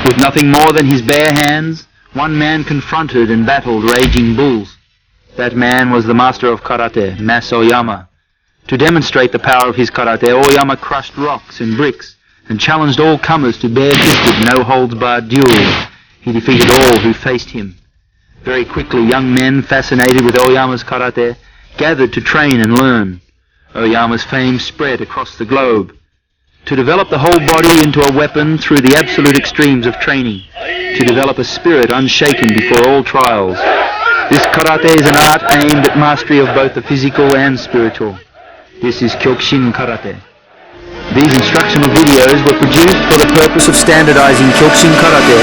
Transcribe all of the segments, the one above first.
With nothing more than his bare hands, one man confronted and battled raging bulls. That man was the master of karate, Mas Oyama. To demonstrate the power of his karate, Oyama crushed rocks and bricks and challenged all comers to bare-fisted, no-holds-barred duels. He defeated all who faced him. Very quickly, young men, fascinated with Oyama's karate, gathered to train and learn. Oyama's fame spread across the globe. To develop the whole body into a weapon through the absolute extremes of training. To develop a spirit unshaken before all trials. This karate is an art aimed at mastery of both the physical and spiritual. This is Kyokushin Karate. These instructional videos were produced for the purpose of standardizing Kyokushin Karate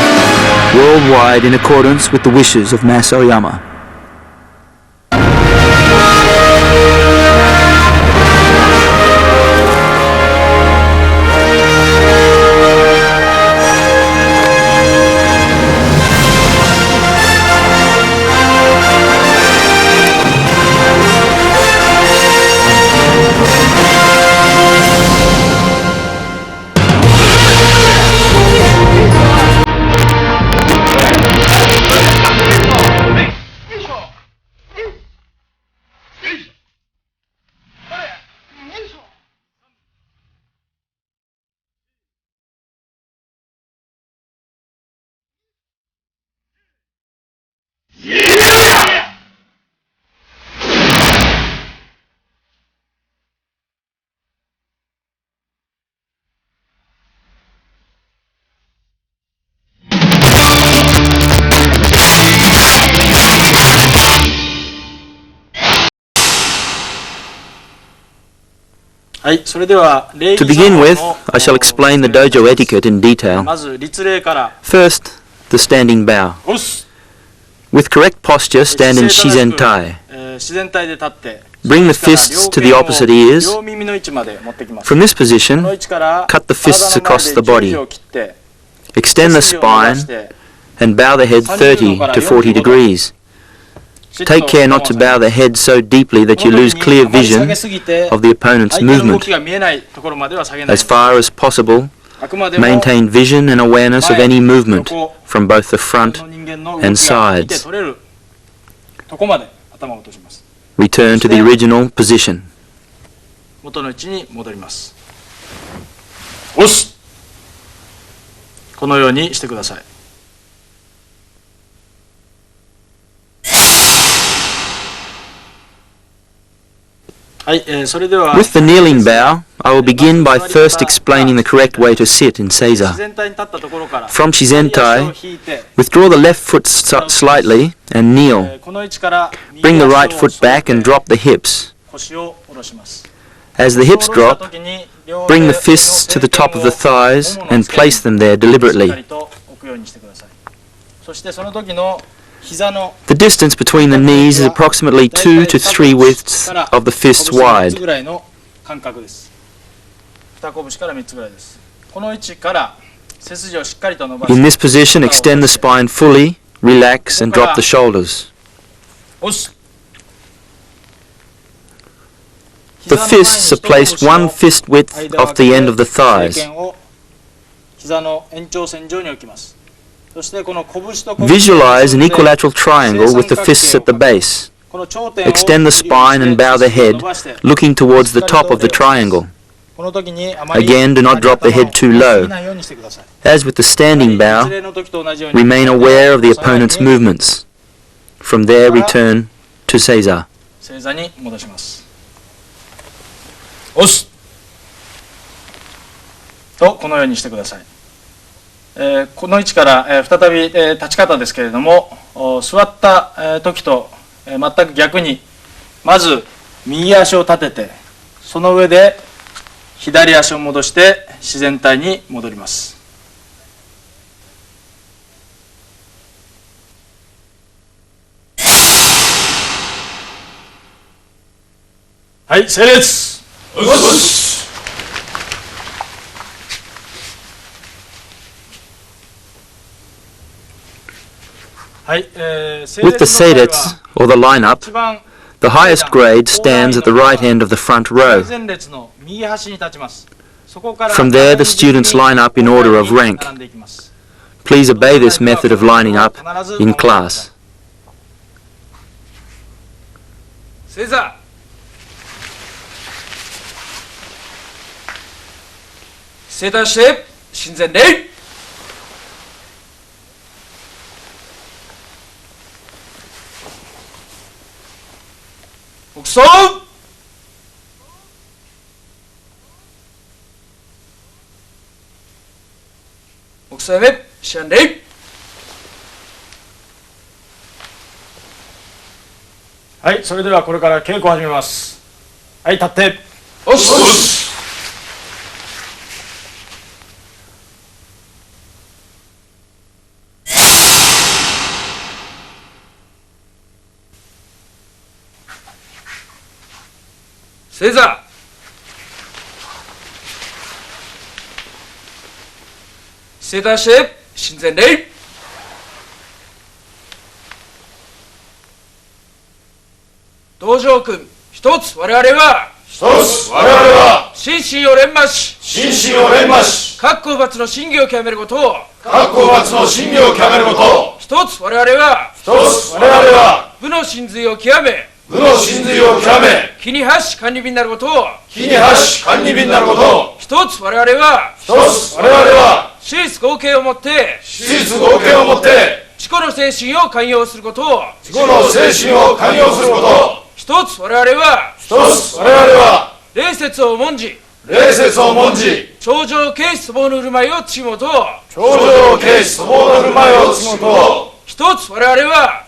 worldwide in accordance with the wishes of Mas Oyama. To begin with, I shall explain the dojo etiquette in detail. First, the standing bow. With correct posture, stand in Shizentai. Bring the fists to the opposite ears. From this position, cut the fists across the body. Extend the spine and bow the head 30 to 40 degrees. Take care not to bow the head so deeply that you lose clear vision of the opponent's movement. As far as possible, maintain vision and awareness of any movement from both the front and sides. Return to the original position. With the kneeling bow, I will begin by first explaining the correct way to sit in Seiza. From Shizentai, withdraw the left foot slightly and kneel. Bring the right foot back and drop the hips. As the hips drop, bring the fists to the top of the thighs and place them there deliberately. The distance between the knees is approximately 2 to 3 widths of the fists wide. In this position, extend the spine fully, relax and drop the shoulders. The fists are placed 1 fist width off the end of the thighs. Visualize an equilateral triangle with the fists at the base. Extend the spine and bow the head, looking towards the top of the triangle. Again, do not drop the head too low. As with the standing bow, remain aware of the opponent's movements. From there, return to Seiza. Osu. この位置から再び立ち方ですけれども、座った時と全く逆に、まず右足を立てて、その上で左足を戻して自然体に戻ります。はい、整列。With the seidetsu, or the line-up, the highest grade stands at the right end of the front row. From there, the students line up in order of rank. Please obey this method of lining up in class. 正座。正座して親善礼。黙祷。黙祷目親礼。はい、それではこれから稽古を始めます。はい、立って。おっす。正座。正座して親善礼。道場君、一つ我々は心身を練麻し各校罰の審議を極めることを一つ我々は部の真髄を極め気に発し管理人になることを一つ我々は私立合計をもって自己の精神を寛容することを一つ我々は礼節を重んじ頂上軽視粗暴の振る舞いをつきもと一つ我々は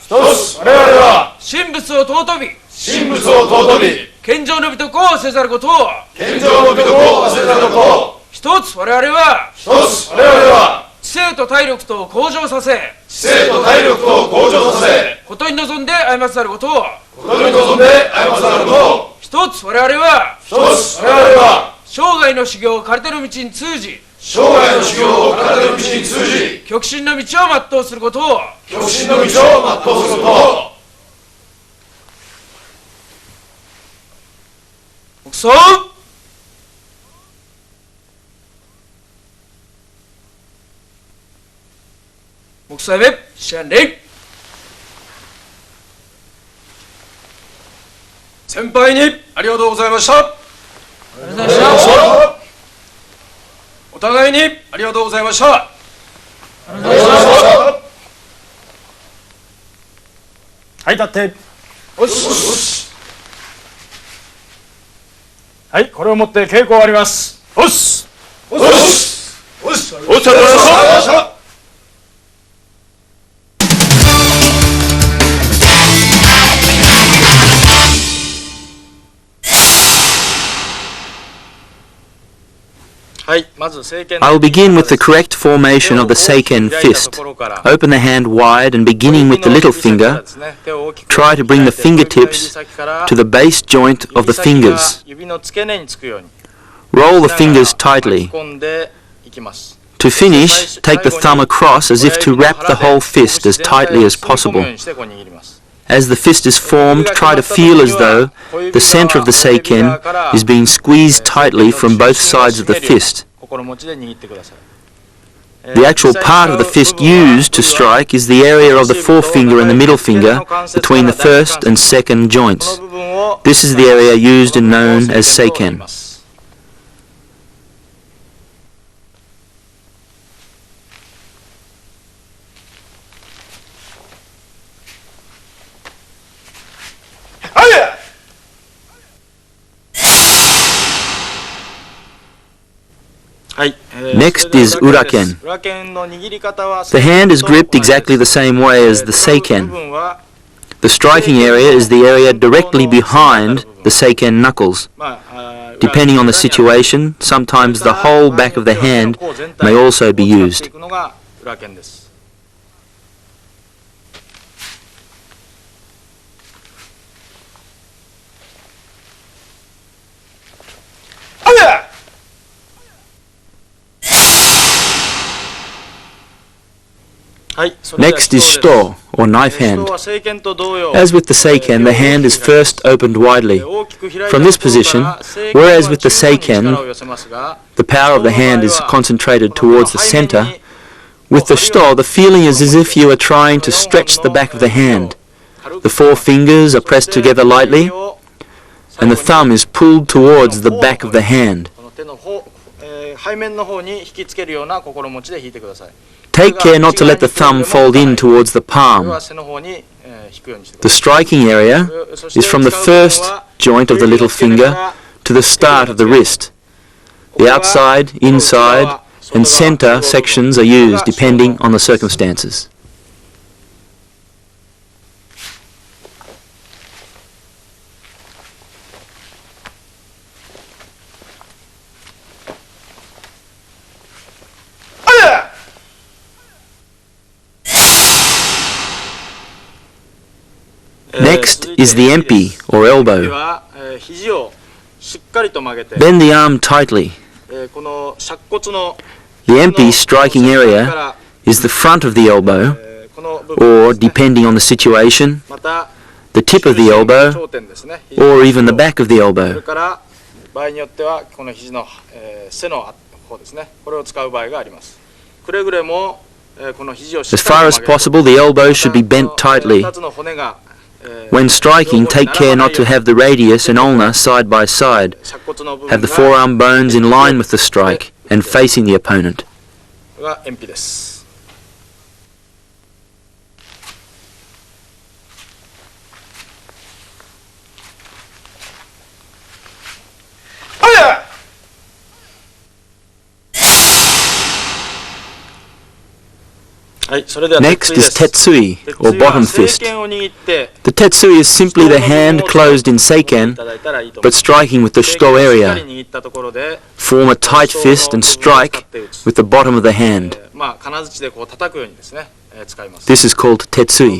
神仏を尊び健常の美徳をせざることを一つ我々は知性と体力とを向上させことに臨んで過ちざることを一つ我々は生涯の修行を空手の道に通じ極真の道を全うすることを黙祷。黙祷目親礼。先輩にありがとうございました。お互いにありがとうございました。はい、立って。おし。はい、これをもって稽古終わります。おっす。おし。おっしゃ。おっしゃ。I'll begin with the correct formation of the Seiken fist. Open the hand wide and beginning with the little finger, try to bring the fingertips to the base joint of the fingers. Roll the fingers tightly. To finish, take the thumb across as if to wrap the whole fist as tightly as possible. As the fist is formed, try to feel as though the center of the Seiken is being squeezed tightly from both sides of the fist. The actual part of the fist used to strike is the area of the forefinger and the middle finger between the first and second joints. This is the area used and known as Seiken. Next is Uraken. The hand is gripped exactly the same way as the Seiken. The striking area is the area directly behind the Seiken knuckles. Depending on the situation, sometimes the whole back of the hand may also be used. Next is Shito, or knife hand. As with the Seiken, the hand is first opened widely. From this position, whereas with the Seiken, the power of the hand is concentrated towards the center, With the shito, the feeling is as if you are trying to stretch the back of the hand. The four fingers are pressed together lightly, and the thumb is pulled towards the back of the hand. Take care not to let the thumb fold in towards the palm. The striking area is from the first joint of the little finger to the start of the wrist. The outside, inside, and center sections are used depending on the circumstances. Next is the empi, or elbow. Bend the arm tightly. The empi striking area is the front of the elbow, or, depending on the situation, the tip of the elbow, or even the back of the elbow. As far as possible, the elbow should be bent tightly. When striking, take care not to have the radius and ulna side by side. Have the forearm bones in line with the strike and facing the opponent. Next is tetsui, or bottom fist. The tetsui is simply the hand closed in seiken, but striking with the shito area. Form a tight fist and strike with the bottom of the hand. This is called tetsui.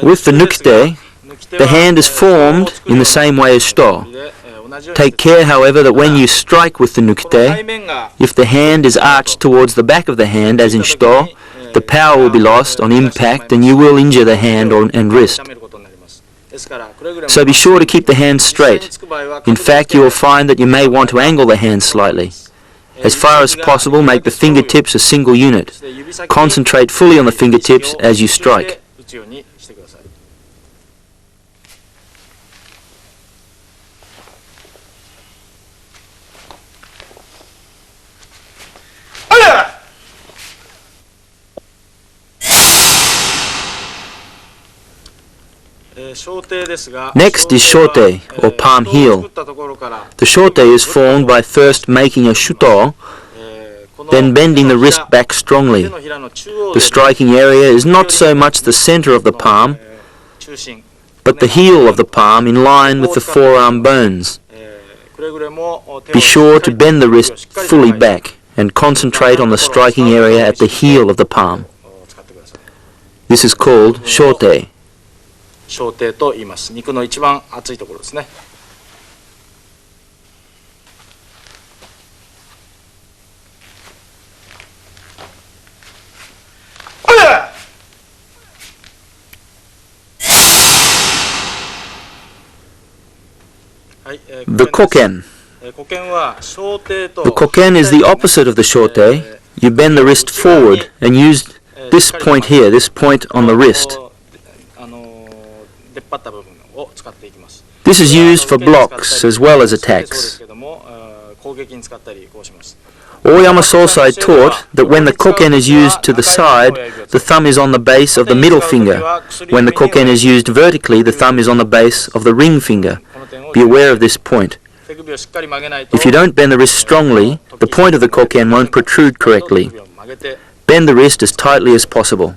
With the nukite, the hand is formed in the same way as shito. Take care, however, that when you strike with the nukite, if the hand is arched towards the back of the hand, as in shito, the power will be lost on impact and you will injure the hand and wrist. So be sure to keep the hand straight. In fact, you will find that you may want to angle the hand slightly. As far as possible, make the fingertips a single unit. Concentrate fully on the fingertips as you strike. Next is shokei, or palm heel. The shokei is formed by first making a shuto, then bending the wrist back strongly. The striking area is not so much the center of the palm, but the heel of the palm in line with the forearm bones. Be sure to bend the wrist fully back and concentrate on the striking area at the heel of the palm. This is called shokei. 小手と言います。肉の一番厚いところですね。The koken. The koken is the opposite of the shokei. You bend the wrist forward and use this point here, this point on the wrist. This is used for blocks as well as attacks. Oyama Sosai taught that when the koken is used to the side, the thumb is on the base of the middle finger. When the koken is used vertically, the thumb is on the base of the ring finger. Be aware of this point. If you don't bend the wrist strongly, the point of the koken won't protrude correctly. Bend the wrist as tightly as possible.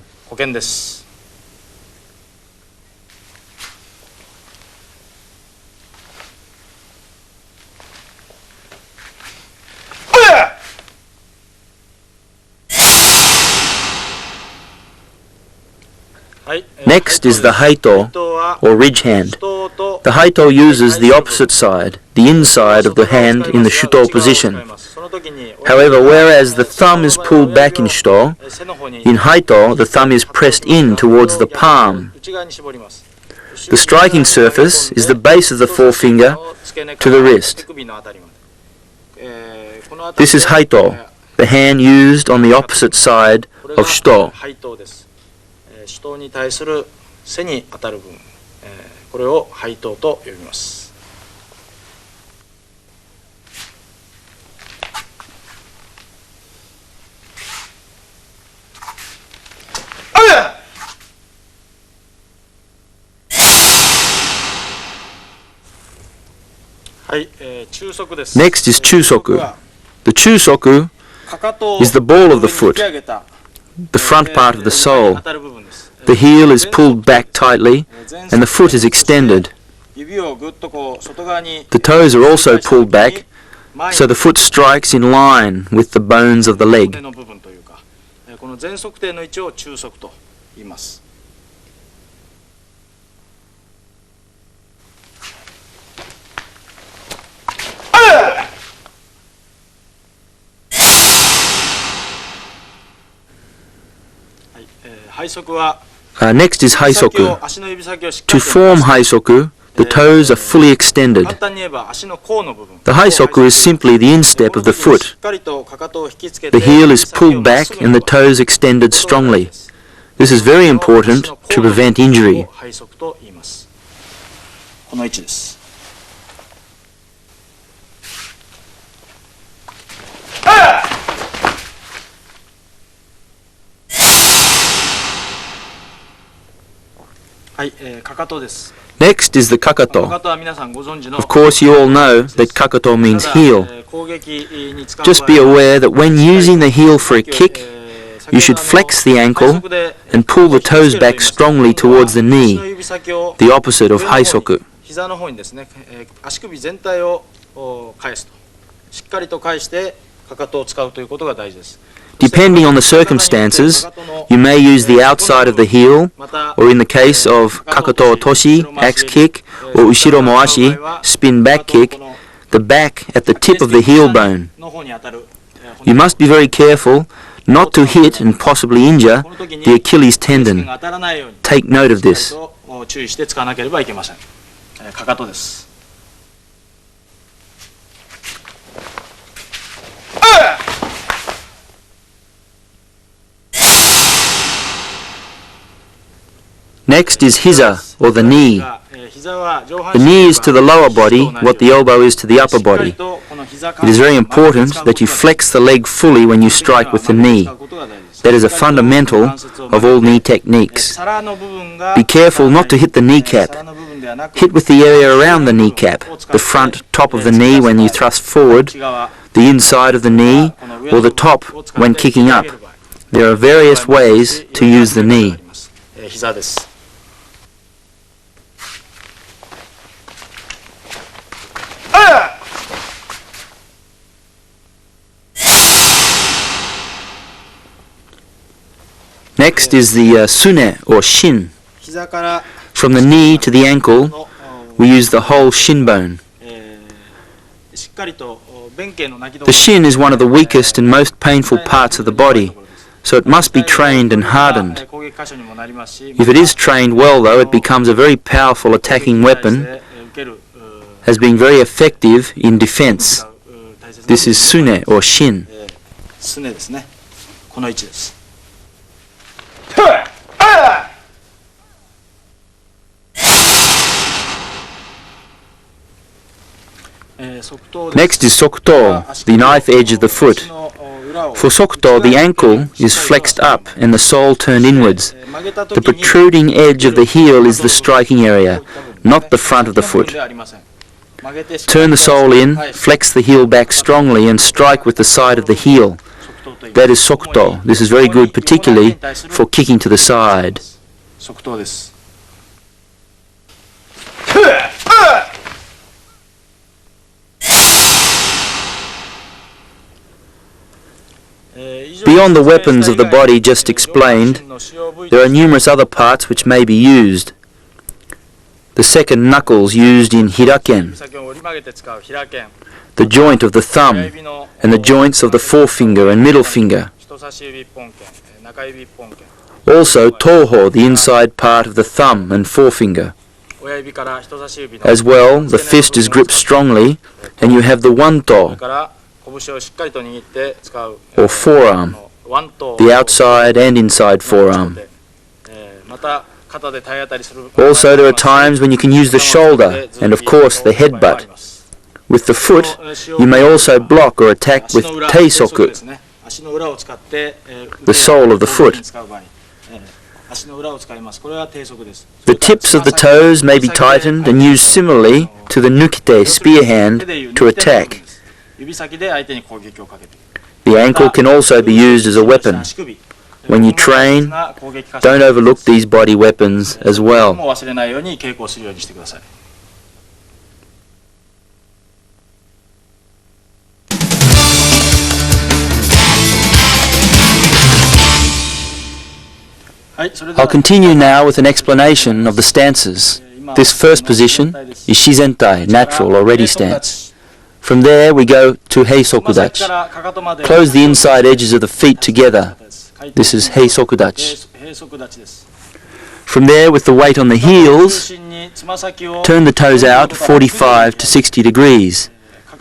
Next is the haito, or ridge hand. The haito uses the opposite side, the inside of the hand in the shuto position. However, whereas the thumb is pulled back in Shito, in Haito the thumb is pressed in towards the palm. The striking surface is the base of the forefinger to the wrist. This is Haito, the hand used on the opposite side of Shito. 人に対する背に当たる部分、これを背頭と呼びます。はい、中足です。Next is Chusoku. The Chusoku is the ball of the foot, the front part of the sole. The heel is pulled back tightly and the foot is extended. The toes are also pulled back so the foot strikes in line with the bones of the leg. Next is Haisoku. To form Haisoku, the toes are fully extended. The Haisoku is simply the instep of the foot. The heel is pulled back and the toes extended strongly. This is very important to prevent injury. Next is the kakato. Of course you all know that kakato means heel. Just be aware that when using the heel for a kick, you should flex the ankle and pull the toes back strongly towards the knee, the opposite of haisoku. Depending on the circumstances, you may use the outside of the heel, or in the case of kakato otoshi, axe kick, or ushiro moashi, spin back kick, the back at the tip of the heel bone. You must be very careful not to hit and possibly injure the Achilles tendon. Take note of this. Next is hiza, or the knee. The knee is to the lower body what the elbow is to the upper body. It is very important that you flex the leg fully when you strike with the knee. That is a fundamental of all knee techniques. Be careful not to hit the kneecap. Hit with the area around the kneecap, the front top of the knee when you thrust forward, the inside of the knee, or the top when kicking up. There are various ways to use the knee. Next is the sune, or shin. From the knee to the ankle, we use the whole shin bone. The shin is one of the weakest and most painful parts of the body, so it must be trained and hardened. If it is trained well, though, it becomes a very powerful attacking weapon, has been very effective in defense. This is sune, or shin. Next is sokuto, the knife edge of the foot. For sokuto, the ankle is flexed up and the sole turned inwards. The protruding edge of the heel is the striking area, not the front of the foot. Turn the sole in, flex the heel back strongly and strike with the side of the heel. That is sokuto. This is very good, particularly for kicking to the side. Beyond the weapons of the body just explained, there are numerous other parts which may be used. The second knuckles used in hiraken, 先を折り曲げて使う平剣、 the joint of the thumb, 親指の and the joints of the forefinger and middle finger. 人差し指一本剣、中指一本剣、 Also, toho, the inside part of the thumb and forefinger. 親指から人差し指の As well, the fist is gripped strongly, and you have the それ wanto, から拳をしっかりと握って使う or forearm, ワント the outside and inside forearm. また肩で体当たりする Also, there are times when you can use the shoulder, and of course the headbutt. With the foot, you may also block or attack with teisoku, 足の裏を使って the sole of the foot. 足の裏を使います。これは低速です。 The tips of the toes may be tightened and used similarly to the nukite spear hand to attack. 指先で相手に攻撃をかけて The ankle can also be used as a weapon. When you train, don't overlook these body weapons as well. もう忘れないように稽古をするようにしてください。I'll continue now with an explanation of the stances. This first position is shizentai, natural or ready stance. From there we go to heisokudachi. Close the inside edges of the feet together. This is heisokudachi. From there, with the weight on the heels, turn the toes out 45 to 60 degrees,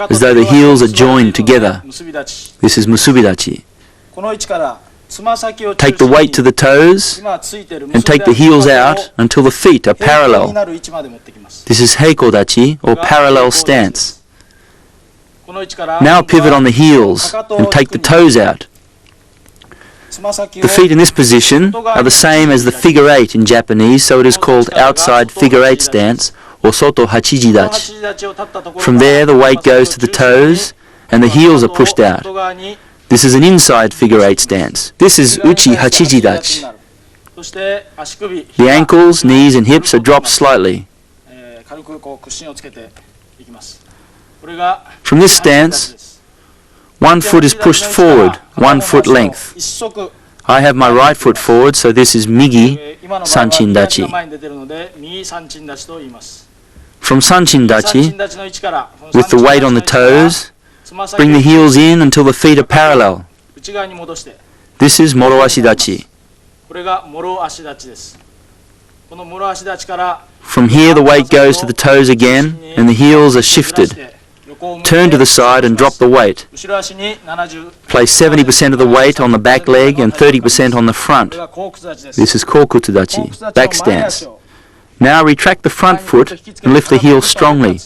as though the heels are joined together. This is musubidachi. Take the weight to the toes and take the heels out until the feet are parallel. This is heikodachi, or parallel stance. Now pivot on the heels and take the toes out. The feet in this position are the same as the figure 8 in Japanese, so it is called outside figure 8 stance, or soto hachijidachi. From there the weight goes to the toes and the heels are pushed out. This is an inside figure 8 stance. This is uchi hachijidachi. The ankles, knees and hips are dropped slightly. From this stance, one foot is pushed forward, 1 foot length. I have my right foot forward, so this is migi sanchindachi. From sanchindachi, with the weight on the toes, bring the heels in until the feet are parallel. This is moroashidachi. From here the weight goes to the toes again and the heels are shifted. Turn to the side and drop the weight. Place 70% of the weight on the back leg and 30% on the front. This is kokutudachi, back stance. Now retract the front foot and lift the heel strongly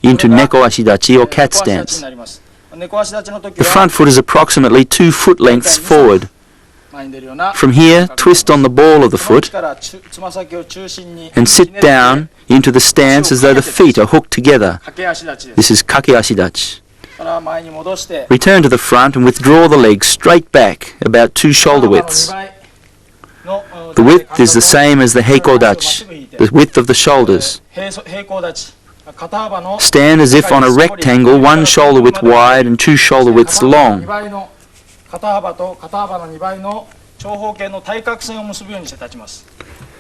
into neko ashidachi or cat stance. The front foot is approximately 2 foot lengths forward. From here, twist on the ball of the foot and sit down into the stance as though the feet are hooked together. This is kake ashidachi. Return to the front and withdraw the legs straight back about 2 shoulder widths. The width is the same as the heikodachi, the width of the shoulders. Stand as if on a rectangle, 1 shoulder width wide and 2 shoulder widths long.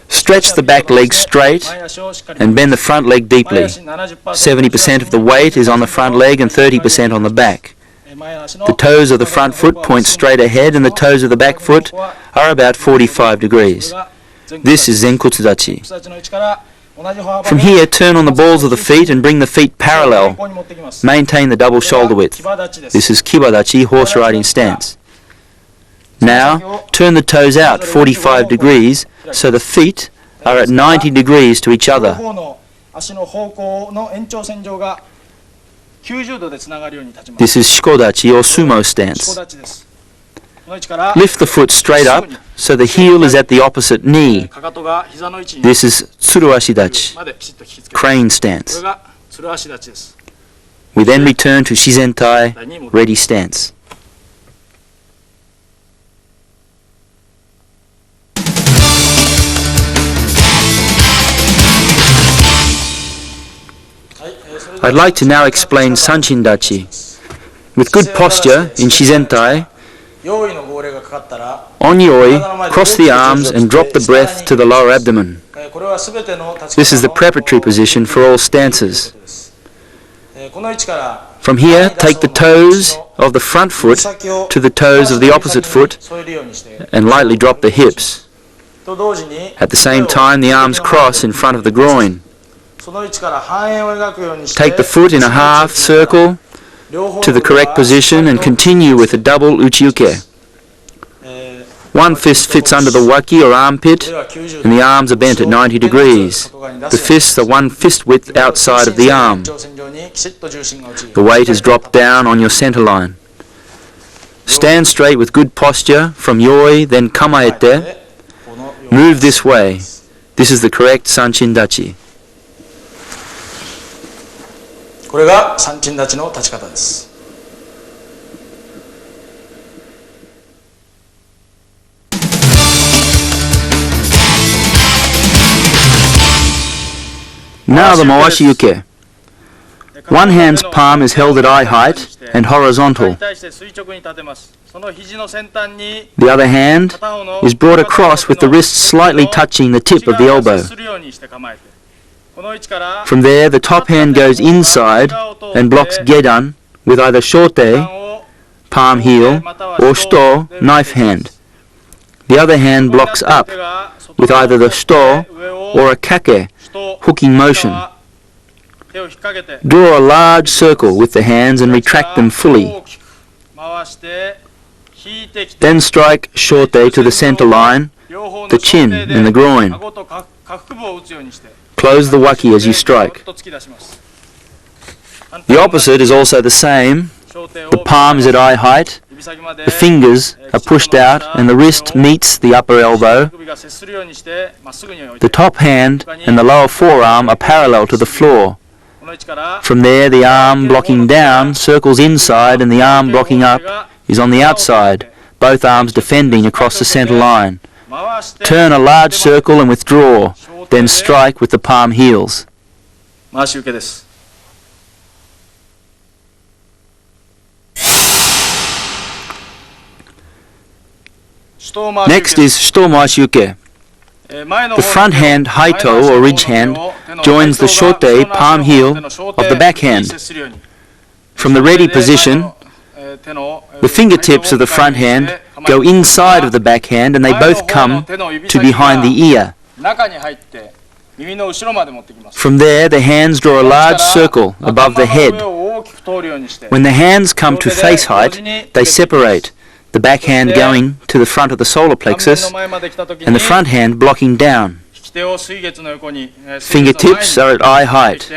Stretch the back leg straight and bend the front leg deeply. 70% of the weight is on the front leg and 30% on the back. The toes of the front foot point straight ahead and the toes of the back foot are about 45 degrees. This is zenkutsudachi. From here, turn on the balls of the feet and bring the feet parallel. Maintain the double shoulder width. This is kibadachi, horse riding stance. Now, turn the toes out 45 degrees so the feet are at 90 degrees to each other. This is shikodachi or sumo stance. Lift the foot straight up so the heel is at the opposite knee. This is tsuruashidachi, crane stance. We then return to shizentai, ready stance. I'd like to now explain sanchindachi. With good posture in shizentai, on yoi, cross the arms and drop the breath to the lower abdomen. This is the preparatory position for all stances. From here, take the toes of the front foot to the toes of the opposite foot and lightly drop the hips. At the same time, the arms cross in front of the groin. Take the foot in a half circle to the correct position and continue with a double uchiuke. One fist fits under the waki or armpit and the arms are bent at 90 degrees. The fists are one fist width outside of the arm. The weight is dropped down on your center line. Stand straight with good posture from yoi, then kamaete. Move this way. This is the correct sanchin dachi. これが三鎮立ちの立ち方です。Now the mawashi uke. One hand's palm is held at eye height and horizontal. The other hand is brought across with the wrist slightly touching the tip of the elbow. From there, the top hand goes inside and blocks gedan with either shote, palm heel, or shito, knife hand. The other hand blocks up with either the shito or a kake, hooking motion. Draw a large circle with the hands and retract them fully. Then strike shote to the center line, the chin and the groin. Close the waki as you strike. The opposite is also the same. The palm is at eye height, the fingers are pushed out and the wrist meets the upper elbow. The top hand and the lower forearm are parallel to the floor. From there, the arm blocking down circles inside and the arm blocking up is on the outside, both arms defending across the center line. Turn a large circle and withdraw, then strike with the palm heels. Next is shito mawashi uke. The front hand, haito or ridge hand, joins the shote, palm heel, of the back hand. From the ready position, the fingertips of the front hand go inside of the back hand and they both come to behind the ear. From there, the hands draw a large circle above the head. When the hands come to face height, they separate, the back hand going to the front of the solar plexus and the front hand blocking down. Fingertips are at eye height.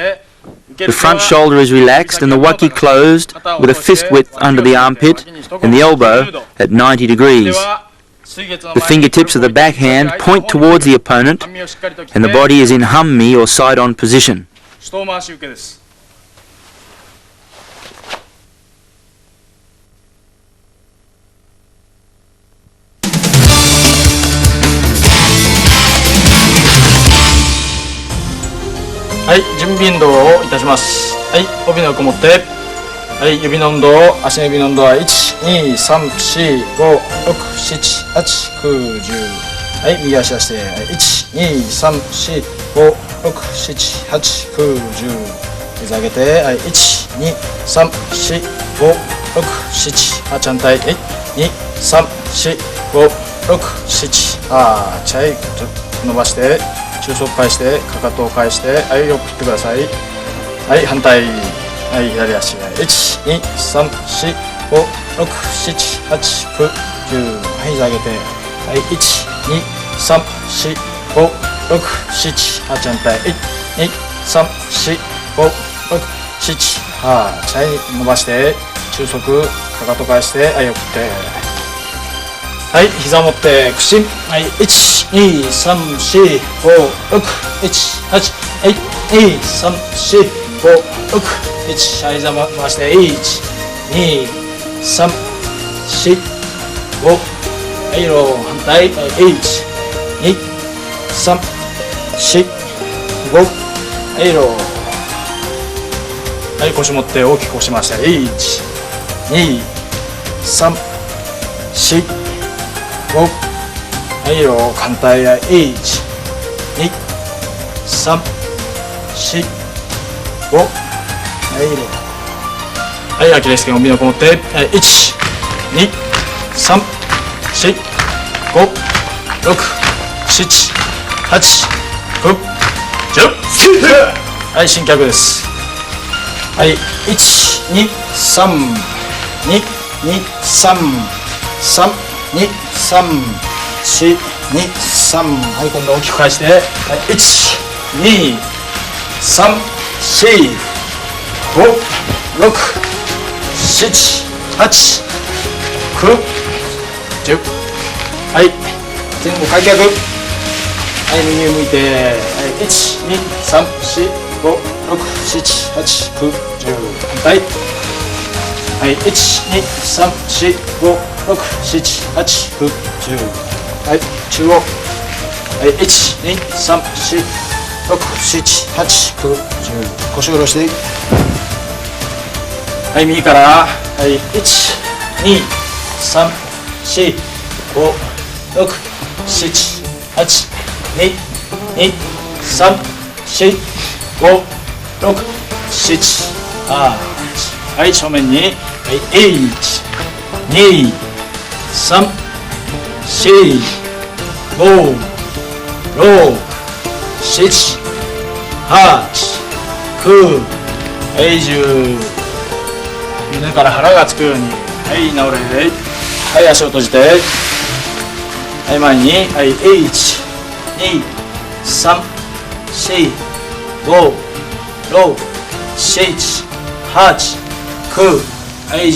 The front shoulder is relaxed and the waki closed with a fist width under the armpit and the elbow at 90 degrees. The fingertips of the back hand point towards the opponent and the body is in hammi or side-on position.はい、準備運動をいたします。はい、帯の横持って。はい、指の運動、足の指の運動は1、2、3、4、5、6、7、8、9、10。はい、右足出して。1、2、3、4、5、6、7、8、9、10。膝上げて。はい、1、2、3、4、5、6、7、8、反対。はい、2、3、4、5、6、7、8。はい、伸ばして。中足返して、かかとを返して、はい、よく振ってください。はい、反対。はい、左足。1、2、3、4、5、6、7、8、9、10。はい、膝上げて。はい、1、2、3、4、5、6、7、8、反対。1、2、3、4、5、6、7、8。はい、伸ばして、中足、かかと返して、はい、よく振って。はい、膝を持って屈伸。はい、1、2、3、4、5、6、7、8。はい、2、3、4、5、6、7。はい、膝回して。1、2、3、4、5。はい、ロー反対。1、2、3、4、5。はい、ロー。はい、腰持って大きく押しました。1、2、3、4、5。はいよ、反対や1、2、3、4、5。3、4、5、はい、はい、アキレス腱帯のこもって、はい、1、2、3、4、5、6、7、8、9、10、はい、新脚です。はい、1、2、3、2、2、3、3、2、3、4、2、3、はい、今度大きく返して、はい、1、2、3、4、5、6、7、8、9、10、はい、前後開脚、はい、右向いて、はい、1、2、3、4、5、6、7、8、9、10、反対、はい、1、2、3、4、5、6、7、8、9、10、はい、中央、はい、1、2、3、4、6、7、8、9、10、腰を下ろして、はい、右から、はい、1、2、3、4、5、6、7、8、2、2、3、4、5、6、7、8、はい、正面に、はい、1、2、3、4、5、6、7、8、9、はい、10、胸から腹がつくように、はい、直れ、はい、足を閉じて、はい、前に、はい、1、2、3、4、5、6、7、8、9、はい、10、ず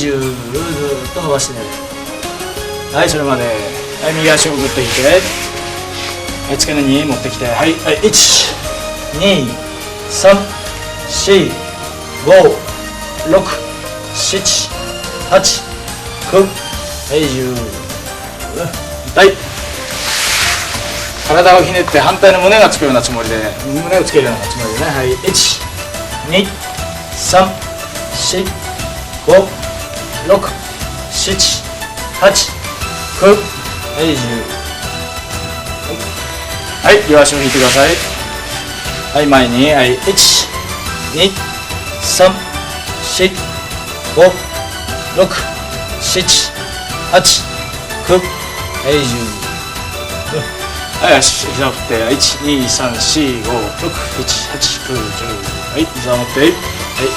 っと伸ばして、はい、それまで、はい、右足をグッと引いて、はい、付け根に持ってきて、はい、はい、1、2、3、4、5、6、7、8、9、はい、10、はい、体をひねって反対の胸がつくようなつもりで、胸をつけるようなつもりでね、はい、1、2、3、4、5、6、7、8、9、はい、10、はい、両足を引いてください。はい、前に、はい、1、2、3、4、5、6、7、8、9、はい、10、はい、足、膝を振って、1、2、3、4、5、6、7、8、9、10、はい、膝を持って、はい、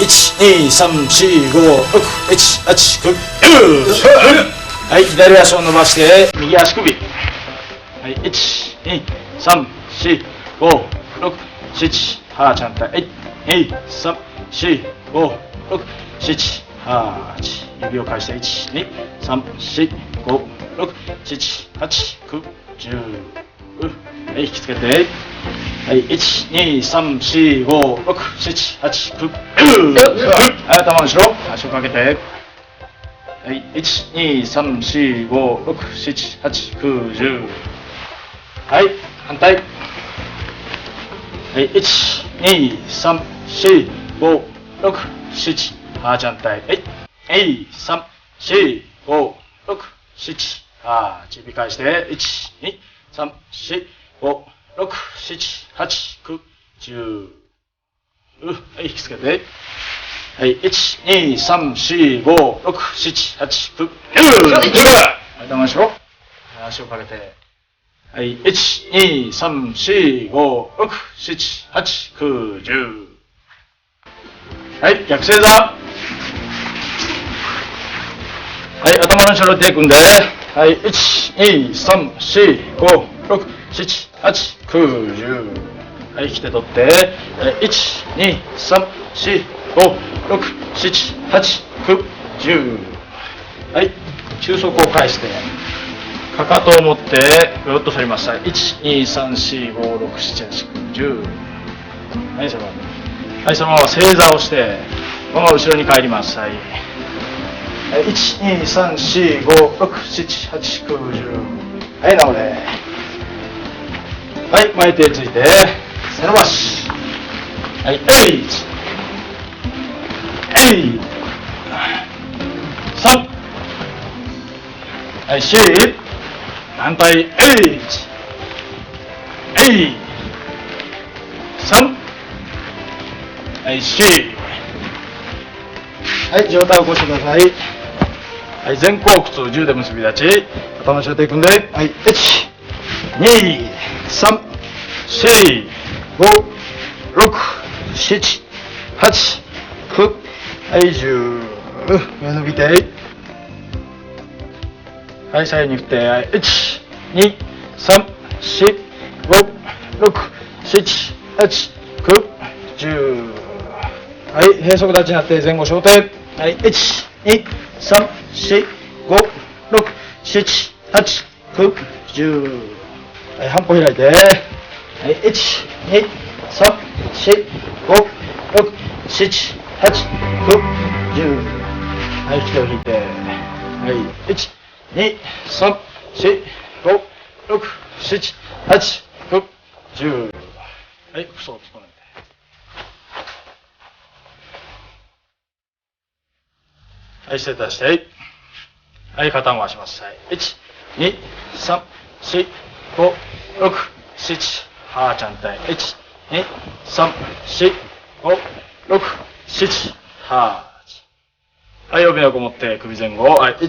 1、2、3、4、5、6、7、8、9、10、はい、左足を伸ばして、右足首、はい、1、2、3、4、5、6、7、8、反対、はい、2、3、4、5、6、7、8、指を返して、1、2、3、4、5、6、7、8、9、10、はい、引きつけて、はい、1、2、3、4、5、6、7、8、9、10、はい、頭の後ろ、足をかけて、はい、1、2、3、4、5、6、7、8、9、10、はい、反対、はい、1、2、3、4、5、6、7、8、反対、はい、3、4、5、6、7、8、指返して、1、2、3、4、5、6、7、8、9、10、はい、引きつけて、はい、1、2、3、4、5、6、7、8、9、10、はい、頭後ろ、足をかけて、はい、1、2、3、4、5、6、7、8、9、10、はい、逆正座、はい、頭の後ろ手組んで、はい、1、2、3、4、5、6、7、8、9、10、はい、引き手取って、1、2、3、4、5、6、7、8、9、10、はい、中足を返して、かかとを持ってぐっと反ります。1、2、3、4、5、6、7、8、9、10、はい、そのまま、はい、そのまま正座をして、このまま後ろに帰ります。はい、1、2、3、4、5、6、7、8、9、10、はい、直れ、はい、前手ついて、背伸ばし。はい、8、3、はい、4、反対、8、3、はい、4、はい、上体を起こしてください。はい、前後屈10で結び立ち、頭の下手いくんで、はい、1、2、3、4、5、6、7、8、9、はい、10、上伸びて、はい、左右に振って、はい、1、2、3、4、5、6、7、8、9、10。はい、閉塞立ちになって前後小手。はい、1、2、3、4、5、6、7、8、9、10。はい、半歩開いて。はい、1、2、3、4、5、6、7、8、9、10。はい、引き手を引いて。はい、1、2、3、4、5、6、7、8、9、10。はい、服装を整えて。はい、姿勢立して。はい、肩を回します。はい、1、2、3、4、5、6、7、はーちゃん対。1、2、3、4、5、6、7、はー。はい、帯のこもって首前後。はい、1、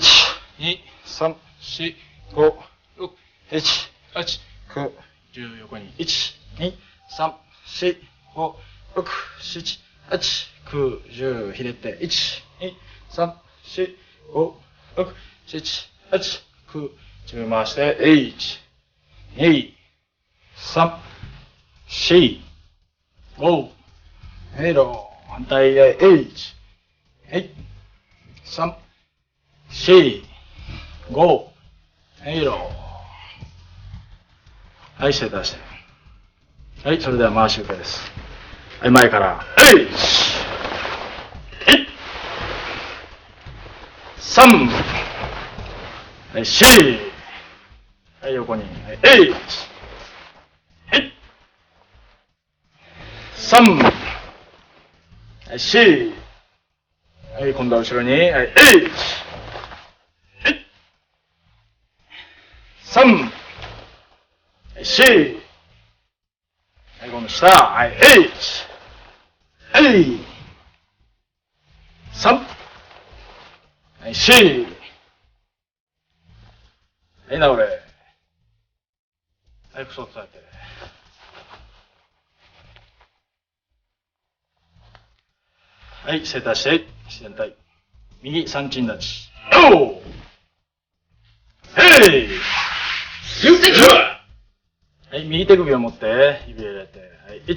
2、3、4、5、6、7、8、9、10、横に。1、2、3、4、5、6、7、8、9、10、ひねって。1、2、3、4、5、6、7、8、9、10回して、1、2、3、4、5、反対へ、1、2、3、4、5、はい、姿勢出して。はい、それでは回し受けです。はい、前から、1、3、はい、4、はい、横に、はい、1、3、はい、4、はい、今度は後ろに、はい、1、3、はい、4、はい、今度下、はい、1、はい、3、はい、4、はい、直れ。はい、服装伝えて。はい、正立して、自然体。右三鎮立ち。よーへいはい、右手首を持って、指を入れて。はい、1、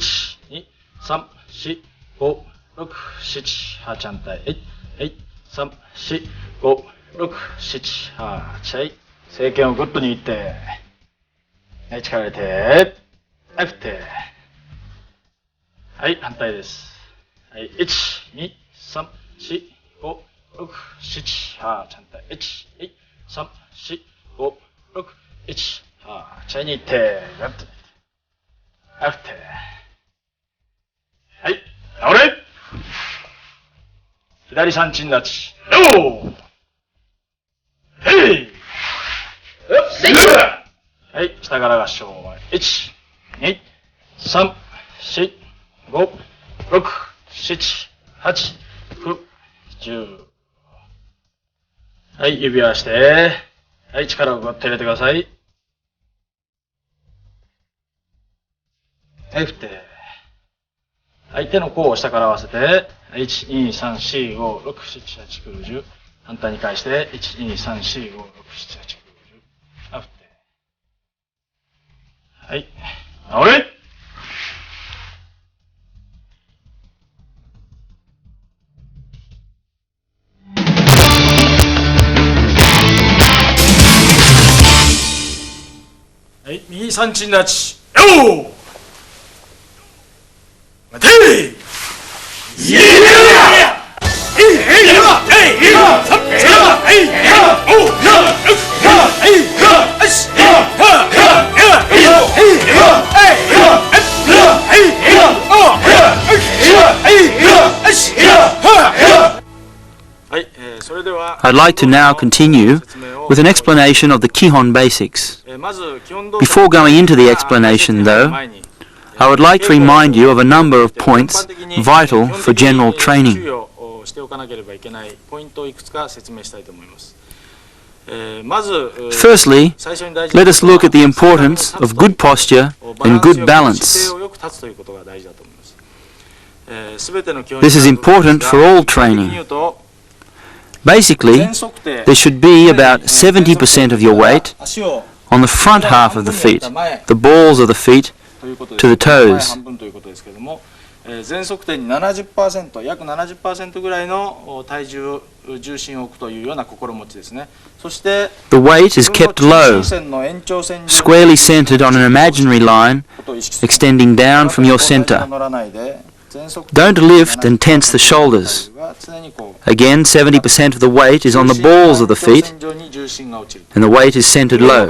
2、3、4、5、6、7、8、反対。はい、3、4、5、6、7、8。はい、正拳をグッと握って。はい、力入れて。はい、振って。はい、反対です。はい、1、2、3、4、5、6、7、8、反対。1、2、3、4、5、6、7、8、握って、ガッと。はい、振って。はい、倒れ左三鎮立ち。よーへいはい、下から合掌。1、2、3、4、5、6、7、8、9、10。はい、指を合わせて。はい、力をグッと入れてください。はい、振って。はい、手の甲を下から合わせて。1、2、3、4、5、6、7、8、9、10。反対に返して。1、2、3、4、5、6、7、8、9、10。はい、振って。はい、倒れはい、右三鎮立ち。よー待ていやI'd like to now continue with an explanation of the Kihon basics. Before going into the explanation, though, I would like to remind you of a number of points vital for general training. Firstly, let us look at the importance of good posture and good balance. This is important for all training. Basically, there should be about 70% of your weight on the front half of the feet, the balls of the feet to the toes. The weight is kept low, squarely centered on an imaginary line extending down from your center. Don't lift and tense the shoulders. Again, 70% of the weight is on the balls of the feet, and the weight is centered low.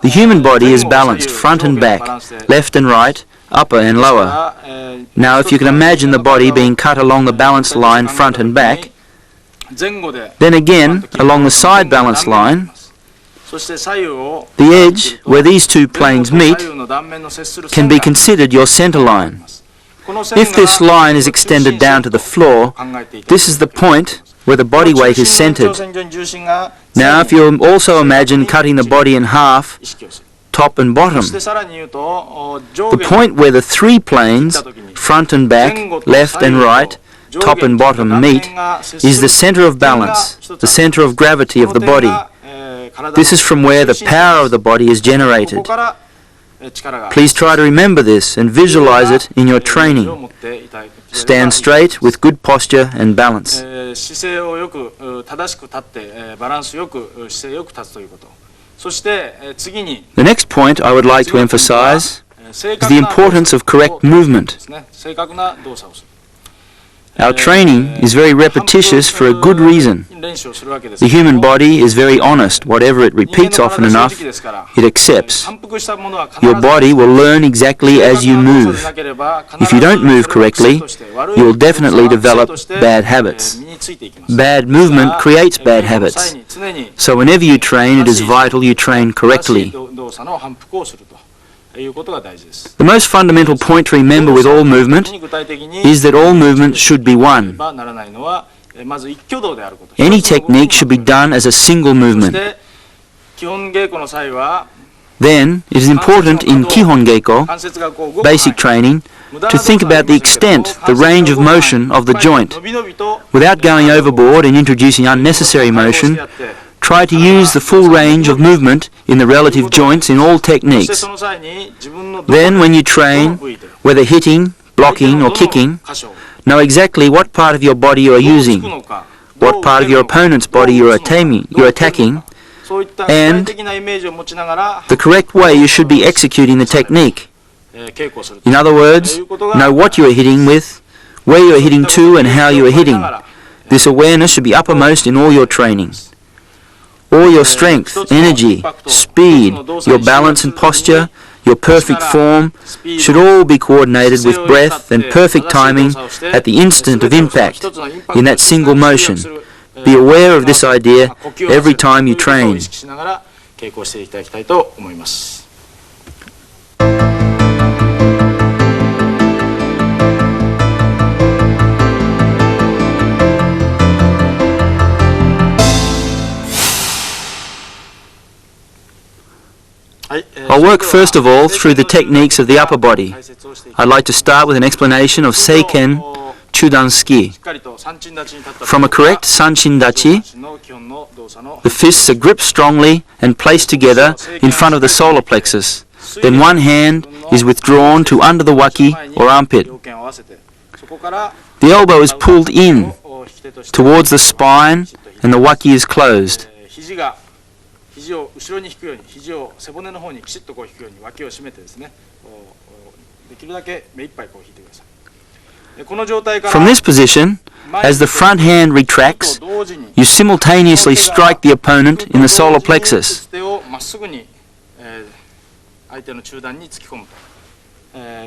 The human body is balanced front and back, left and right, upper and lower. Now, if you can imagine the body being cut along the balanced line front and back, then again, along the side balanced line, the edge where these two planes meet can be considered your center line. If this line is extended down to the floor, this is the point where the body weight is centered. Now, if you also imagine cutting the body in half, top and bottom, the point where the three planes, front and back, left and right, top and bottom meet, is the center of balance, the center of gravity of the body. This is from where the power of the body is generated. Please try to remember this and visualize it in your training. Stand straight with good posture and balance. The next point I would like to emphasize is the importance of correct movement. Our training is very repetitious for a good reason. The human body is very honest. Whatever it repeats often enough, it accepts. Your body will learn exactly as you move. If you don't move correctly, you will definitely develop bad habits. Bad movement creates bad habits. So whenever you train, it is vital you train correctly. The most fundamental point to remember with all movement is that all movement should be one. Any technique should be done as a single movement. Then, it is important in Kihon Geiko, basic training, to think about the extent, the range of motion of the joint. Without going overboard and introducing unnecessary motion, try to use the full range of movement in the relative joints in all techniques. Then, when you train, whether hitting, blocking or kicking, know exactly what part of your body you are using, what part of your opponent's body you're attacking, and the correct way you should be executing the technique. In other words, know what you are hitting with, where you are hitting to and how you are hitting. This awareness should be uppermost in all your training. All your strength, energy, speed, your balance and posture, your perfect form should all be coordinated with breath and perfect timing at the instant of impact in that single motion. Be aware of this idea every time you train. I'll work first of all through the techniques of the upper body. I'd like to start with an explanation of Seiken Chudan-ski. From a correct Sanshin Dachi, the fists are gripped strongly and placed together in front of the solar plexus. Then one hand is withdrawn to under the waki or armpit. The elbow is pulled in towards the spine and the waki is closed. From this position, as the front hand retracts, you simultaneously strike the opponent in the solar plexus.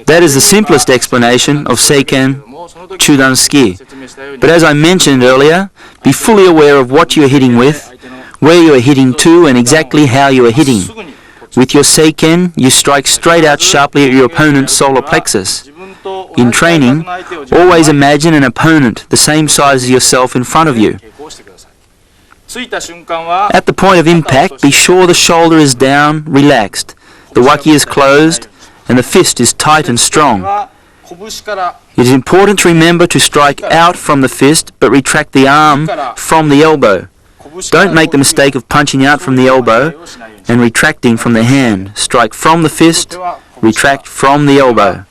That is the simplest explanation of Seiken Chudan-ski. But as I mentioned earlier, be fully aware of what you are hitting with, where you are hitting to and exactly how you are hitting. With your seiken, you strike straight out sharply at your opponent's solar plexus. In training, always imagine an opponent the same size as yourself in front of you. At the point of impact, be sure the shoulder is down, relaxed, the waki is closed, and the fist is tight and strong. It is important to remember to strike out from the fist, but retract the arm from the elbow. Don't make the mistake of punching out from the elbow and retracting from the hand. Strike from the fist, retract from the elbow.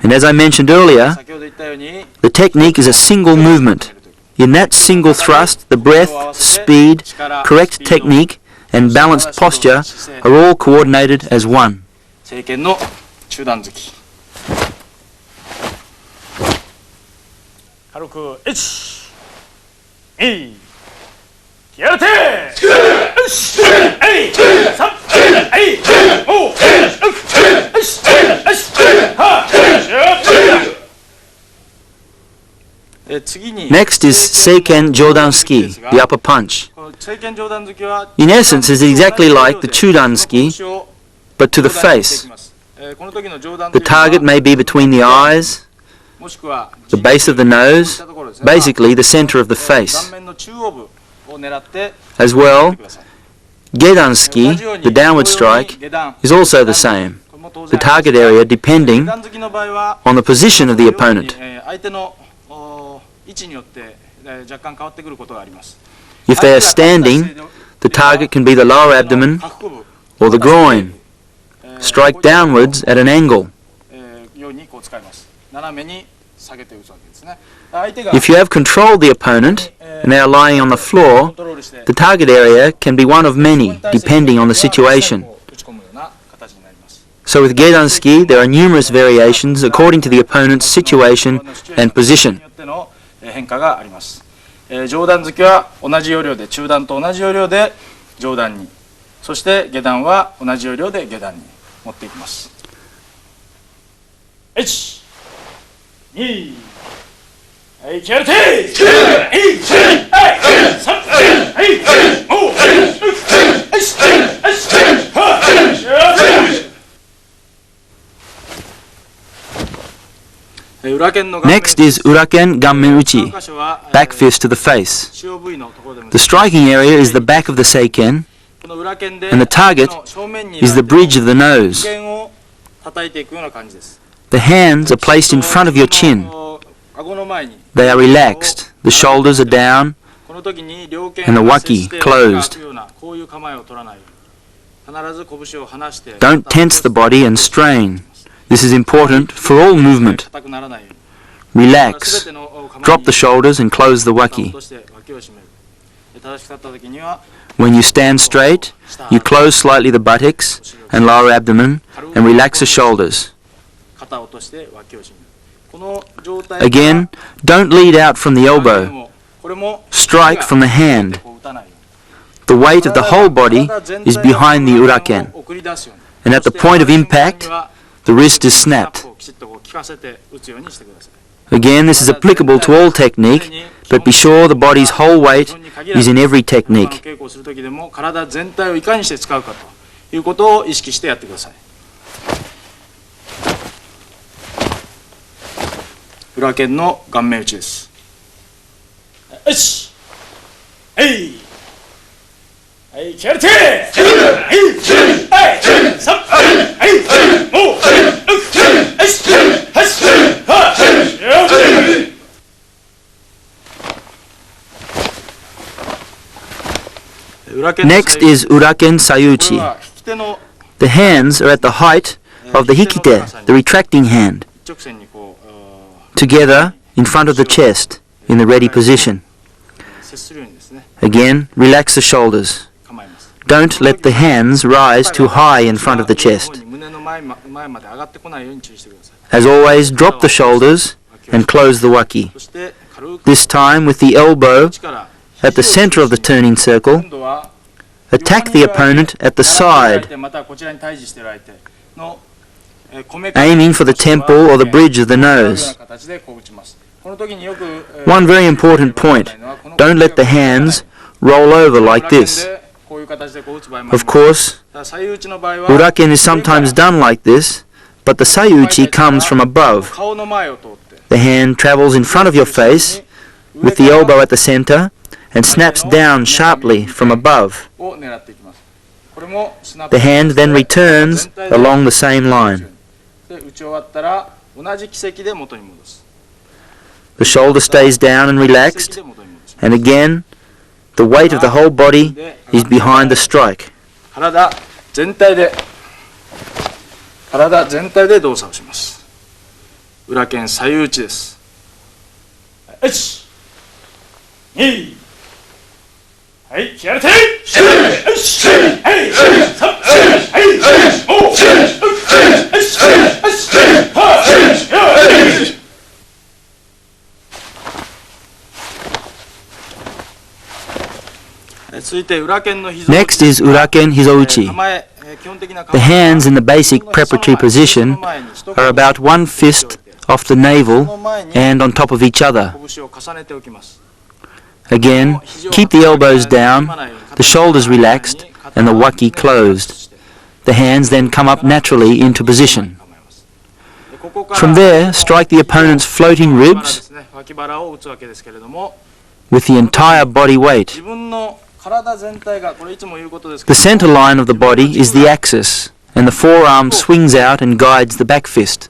And as I mentioned earlier, the technique is a single movement. In that single thrust, the breath, speed, correct technique, and balanced posture are all coordinated as one. 正拳の中段突き軽く1、2、やってNext is Seiken Jodansuki, the upper punch. In essence, it is exactly like the Chudansuki, but to the face. The target may be between the eyes, the base of the nose, basically the center of the face. As well, Gedansuki, the downward strike, is also the same. The target area depending on the position of the opponent. If they are standing, the target can be the lower abdomen or the groin. Strike downwards at an angle. If you have controlled the opponent and they are lying on the floor, the target area can be one of many, depending on the situation. So with Gedansuki, there are numerous variations according to the opponent's situation and position. 上段突きは同じ要領で中段と同じ要領で上段に、そして下段は同じ要領で下段に持っていきます。1、2、はい、気合入れて、1、はい、3、はい、5、はい、Next is Uraken Gamen Uchi, back fist to the face. The striking area is the back of the seiken, and the target is the bridge of the nose. The hands are placed in front of your chin. They are relaxed, the shoulders are down, and the waki closed. Don't tense the body and strain. This is important for all movement. Relax, drop the shoulders and close the waki. When you stand straight, you close slightly the buttocks and lower abdomen and relax the shoulders. Again, don't lead out from the elbow. Strike from the hand. The weight of the whole body is behind the uraken, and at the point of impact, the wrist is snapped. Again, this is applicable to all technique, but be sure the body's whole weight is in every technique. 裏剣の顔面打ちです。1、はい、はい、気合入れて、はい、はい、3、はい、5、はい、Next is Uraken Sayuchi. The hands are at the height of the hikite, the retracting hand, together in front of the chest in the ready position. Again, relax the shoulders. Don't let the hands rise too high in front of the chest. As always, drop the shoulders and close the waki. This time with the elbow at the center of the turning circle. Attack the opponent at the side, aiming for the temple or the bridge of the nose. One very important point, don't let the hands roll over like this. Of course, uraken is sometimes done like this, but the sayuchi comes from above. The hand travels in front of your face, with the elbow at the center, and snaps down sharply from above. The hand then returns along the same line. The shoulder stays down and relaxed, and again, the weight of the whole body is behind the strike. 体全体で動作をします。裏剣左右打ちです。1、2、はい、気合入れて、はい、3、はい、Next is uraken hizouchi. The hands in the basic preparatory position are about one fist off the navel and on top of each other. Again, keep the elbows down, the shoulders relaxed, and the waki closed. The hands then come up naturally into position. From there, strike the opponent's floating ribs with the entire body weight. The center line of the body is the axis, and the forearm swings out and guides the back fist.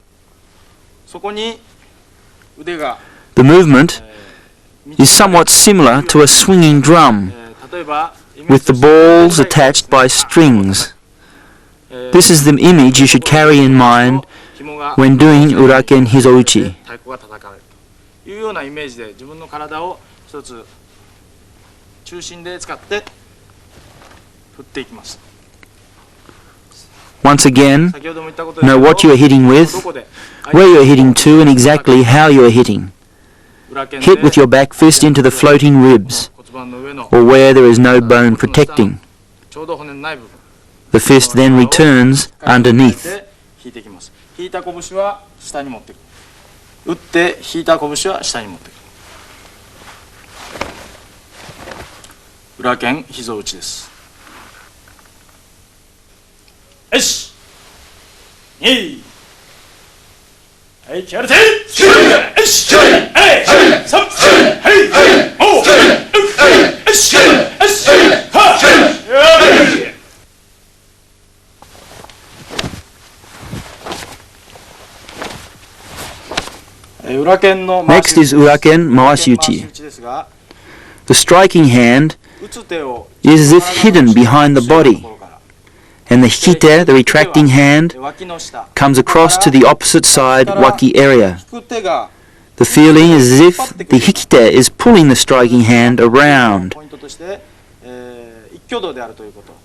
The movement is somewhat similar to a swinging drum, with the balls attached by strings. This is the image you should carry in mind when doing uraken hizouchi. Once again, know what you are hitting with, where you are hitting to, and exactly how you are hitting. Hit with your back fist into the floating ribs, or where there is no bone protecting. The fist then returns underneath. Uraken hizouchi desu. 1、2、はい、気合入れて、はい、3、はい、Next is uraken mawashiuchi. The striking hand is as if hidden behind the body, and the hikite, the retracting hand, comes across to the opposite side waki area. The feeling is as if the hikite is pulling the striking hand around.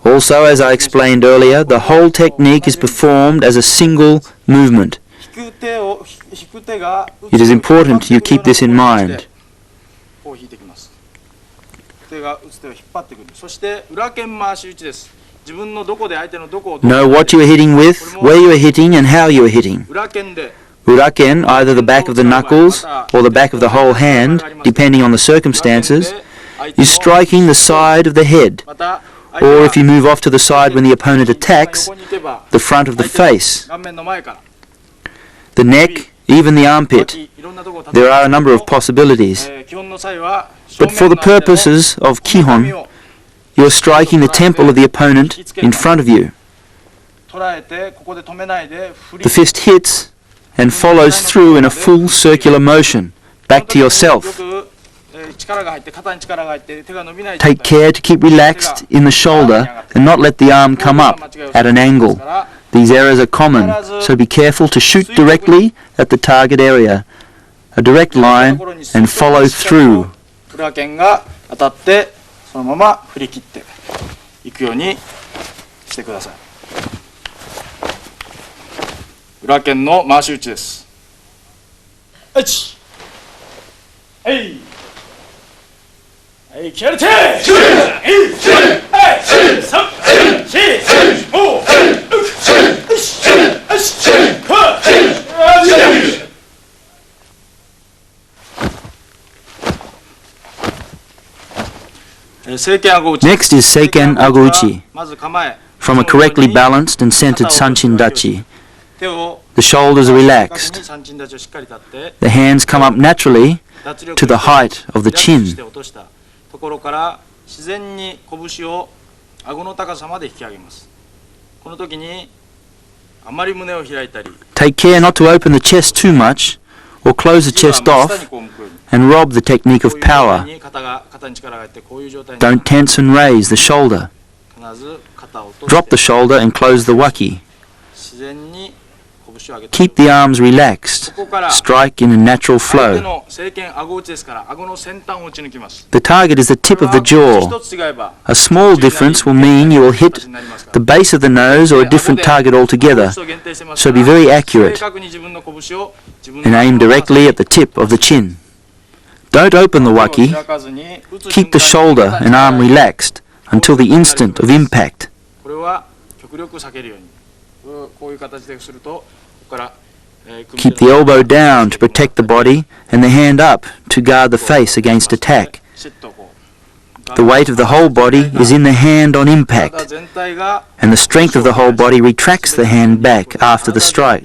Also, as I explained earlier, the whole technique is performed as a single movement. It is important you keep this in mind. Know what you are hitting with, where you are hitting, and how you are hitting. Uraken, either the back of the knuckles or the back of the whole hand, depending on the circumstances, is striking the side of the head, or if you move off to the side when the opponent attacks, the front of the face, the neck, even the armpit. There are a number of possibilities. But for the purposes of Kihon, you are striking the temple of the opponent in front of you. The fist hits and follows through in a full circular motion, back to yourself. Take care to keep relaxed in the shoulder and not let the arm come up at an angle. These errors are common, so be careful to shoot directly at the target area, a direct line, and follow through. 裏剣が当たってそのまま振り切っていくようにしてください。裏剣の回し打ちです。1、はい、はい、気合入れて、はい、3、4、5、Next is Seiken Agouchi. From a correctly balanced and centered Sanchin Dachi, the shoulders are relaxed. The hands come up naturally to the height of the chin. Take care not to open the chest too much or close the chest off and rob the technique of power. Don't tense and raise the shoulder. Drop the shoulder and close the waki. Keep the arms relaxed. Strike in a natural flow. The target is the tip of the jaw. A small difference will mean you will hit the base of the nose or a different target altogether, so be very accurate and aim directly at the tip of the chin. Don't open the waki. Keep the shoulder and arm relaxed until the instant of impact. Keep the elbow down to protect the body and the hand up to guard the face against attack. The weight of the whole body is in the hand on impact, and the strength of the whole body retracts the hand back after the strike.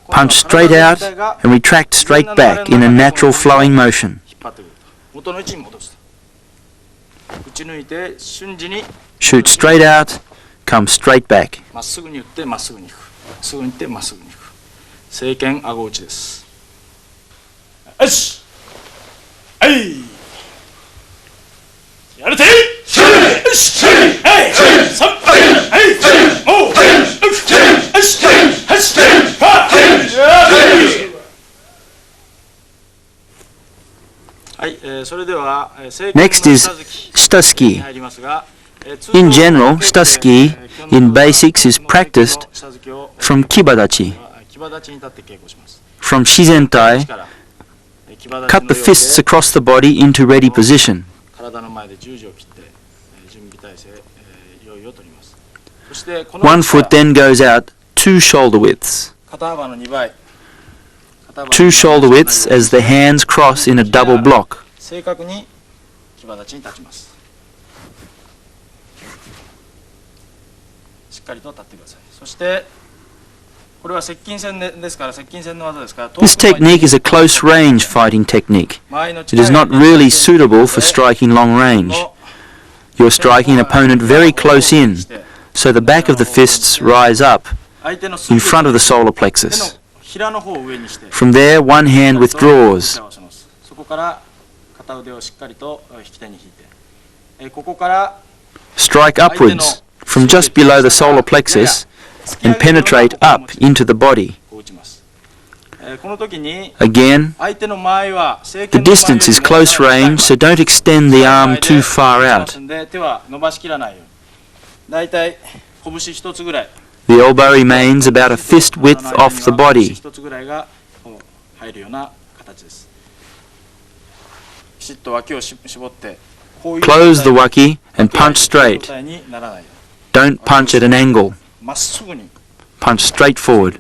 Punch straight out and retract straight back in a natural flowing motion. Shoot straight out, come straight back. Next is shita-ski. In general, shita-ski in basics is practiced from kibadachi. From shizentai, cut the fists across the body into ready position. One foot then goes out 2 shoulder widths. 2 shoulder widths as the hands cross in a double block. This technique is a close-range fighting technique. It is not really suitable for striking long range. You are striking an opponent very close in, so the back of the fists rise up in front of the solar plexus. From there, one hand withdraws. Strike upwards from just below the solar plexus and penetrate up into the body. Again, the distance is close range, so don't extend the arm too far out. The elbow remains about a fist width off the body. Close the waki and punch straight. Don't punch at an angle. Punch straight forward.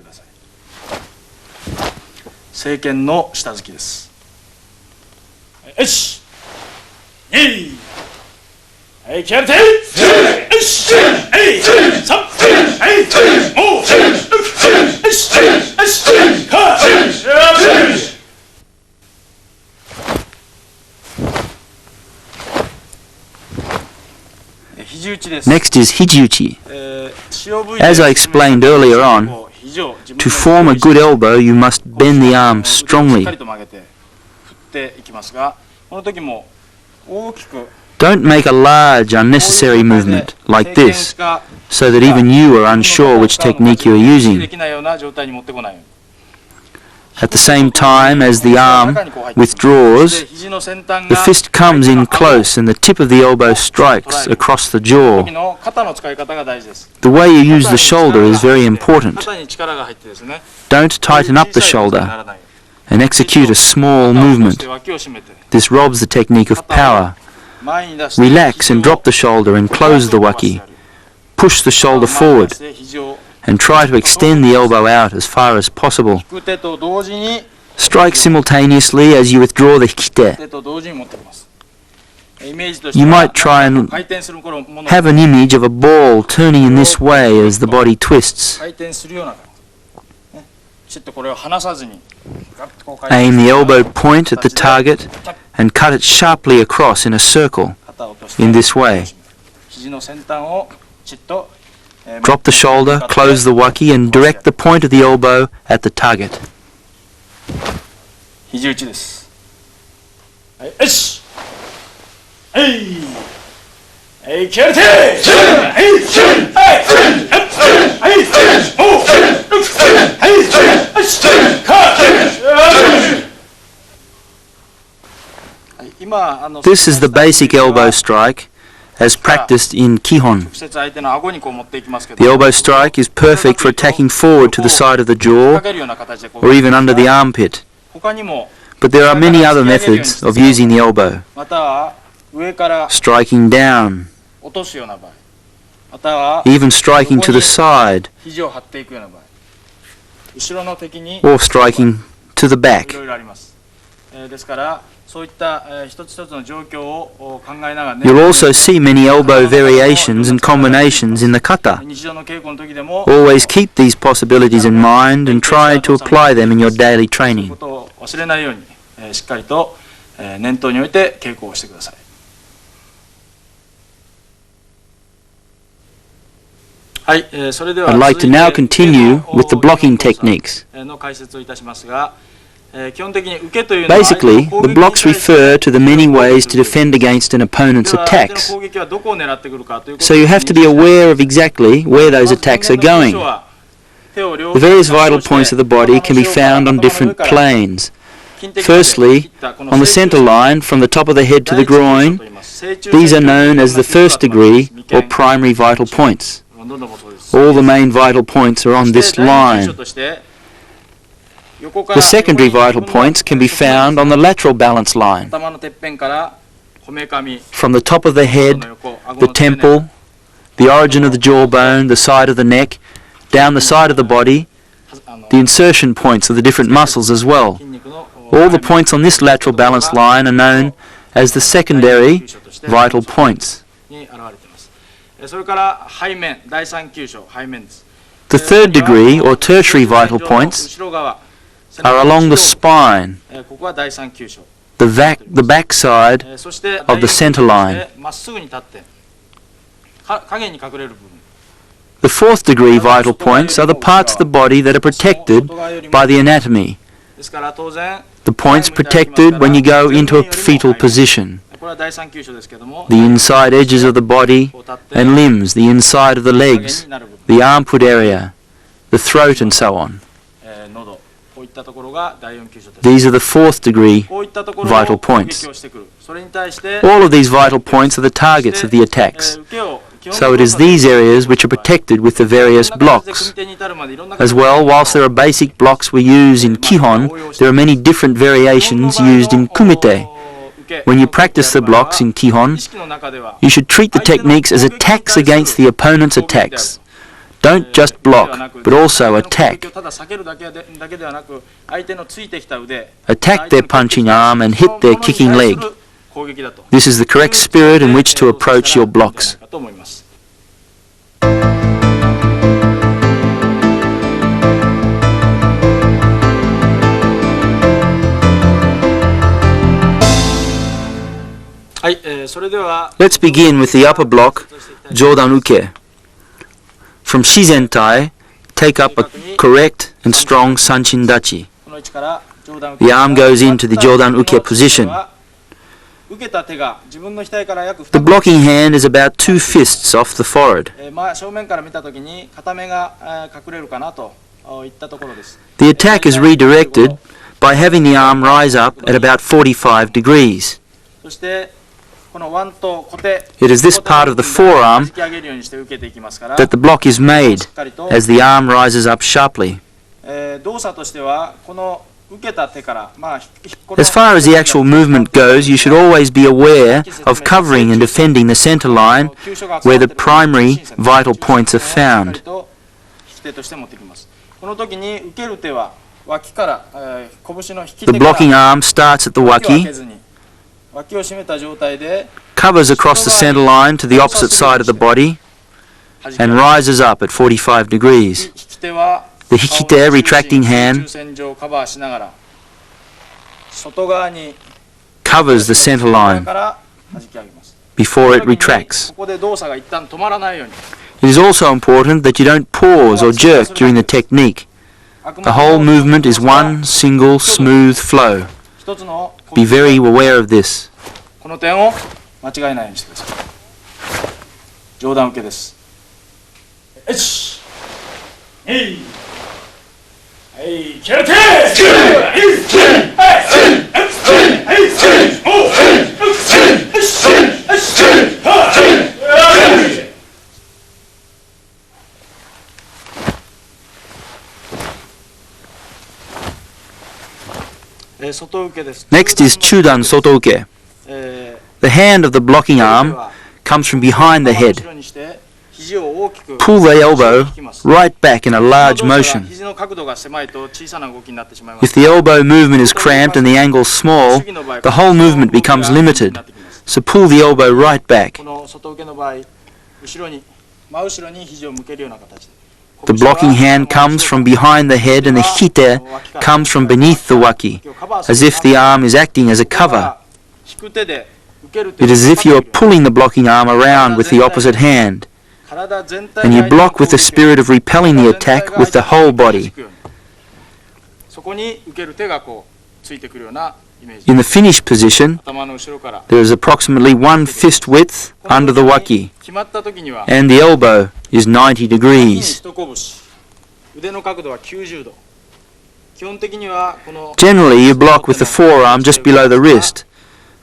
Next is hijiuchi. As I explained earlier on, to form a good elbow you must bend the arm strongly. Don't make a large unnecessary movement like this, so that even you are unsure which technique you are using. At the same time as the arm withdraws, the fist comes in close and the tip of the elbow strikes across the jaw. The way you use the shoulder is very important. Don't tighten up the shoulder and execute a small movement. This robs the technique of power. Relax and drop the shoulder and close the waki. Push the shoulder forward and try to extend the elbow out as far as possible. 引く手と同時に Strike simultaneously as you withdraw the 引き手. 手と同時に持ってきます。イメージとして You は might try and 回転するものを have an image of a ball turning in this way as the body twists. 回転するような感じ、ね、きちっとこれを離さずにガッとこう回転 Aim the elbow point at the target and cut it sharply across in a circle 肩を落として in this way. 肘の先端をきちっと Drop the shoulder, close the waki and direct the point of the elbow at the target. 肘打ちです。はい、よしはい、はい、気合入れてはい、はい、はい、This is the basic elbow strike as practiced in Kihon. 直接相手の顎にこう持っていきますけど The elbow strike is perfect for attacking forward to the side of the jaw かけるような形でこう or even under the armpit. 他にも But there are many other methods of using the elbow. または上から Striking down, 落とすような場合、または even striking to the side 肘を張っていくような場合、後ろの敵に or striking to the い back. ろいろあります。ですからそういった一つ一つの状況を考えながら You'll also see many elbow variations and combinations in the kata. 日常の稽古の時でも Always keep these possibilities in mind and try to apply them in your daily そういう training. ことを忘れないように、しっかりと、念頭に置いて稽古をしてください。はい、それでは I'd like to now continue with the blocking techniques. の解説をいたしますが、基本的に受けというのは Basically, the blocks refer to the many ways to defend against an opponent's 相手の attacks. 攻撃はどこを狙ってくるかということ So you have to be aware of exactly where those attacks are going. The various vital points of the body can be found on different planes. Firstly, on the center line from the top of the head to the groin, these are known as the first degree or primary vital points. All the main vital points are on this line. The secondary vital points can be found on the lateral balance line. From the top of the head, the temple, the origin of the jawbone, the side of the neck, down the side of the body, the insertion points of the different muscles as well. All the points on this lateral balance line are known as the secondary vital points. The third degree or tertiary vital points are along the spine, the back side of the center line. The fourth degree vital points are the parts of the body that are protected by the anatomy. The points protected when you go into a fetal position. The inside edges of the body and limbs, the inside of the legs, the armpit area, the throat and so on. These are the fourth degree vital points. All of these vital points are the targets of the attacks. So it is these areas which are protected with the various blocks. As well, whilst there are basic blocks we use in Kihon, there are many different variations used in Kumite. When you practice the blocks in Kihon, you should treat the techniques as attacks against the opponent's attacks. Don't just block, but also attack. Attack their punching arm and hit their kicking leg. This is the correct spirit in which to approach your blocks. Let's begin with the upper block, Jodan Uke. From Shizentai, take up a correct and strong Sanchin Dachi. The arm goes into the Jodan Uke position. The blocking hand is about 2 fists off the forehead. The attack is redirected by having the arm rise up at about 45 degrees. It is this part of the forearm that the block is made as the arm rises up sharply. As far as the actual movement goes, you should always be aware of covering and defending the center line where the primary vital points are found. き手として持ってきます。この時に受ける手は脇から、拳の引き The 手から blocking arm starts at the 脇を開 waki, けずに脇を締めた状態で covers across the center line to the opposite side of the body, and rises up at 45 degrees. 引き手は The hikite, retracting hand, 中線上をカバーしながら外側に covers the center 外側 line から弾き上げます。 before it この時に retracts. ここで動作が一旦止まらないように It is also important that you don't pause or jerk during the technique. The whole movement is one single smooth flow. 一つの Be very aware of this. この点を間違えないようにしてください。上段受けです。1、2、はい、キャラテ外受けです。 Next is Chudan Sotouke. The hand of the blocking arm comes from behind the head. Pull the elbow right back in a large motion. If the elbow movement is cramped and the angle small, the whole movement becomes limited. So pull the elbow right back. The blocking hand comes from behind the head and the hikite comes from beneath the waki, as if the arm is acting as a cover. It is as if you are pulling the blocking arm around with the opposite hand, and you block with the spirit of repelling the attack with the whole body. In the finish position, there is approximately 1 fist width under the waki, and the elbow is 90 degrees. Generally, you block with the forearm just below the wrist,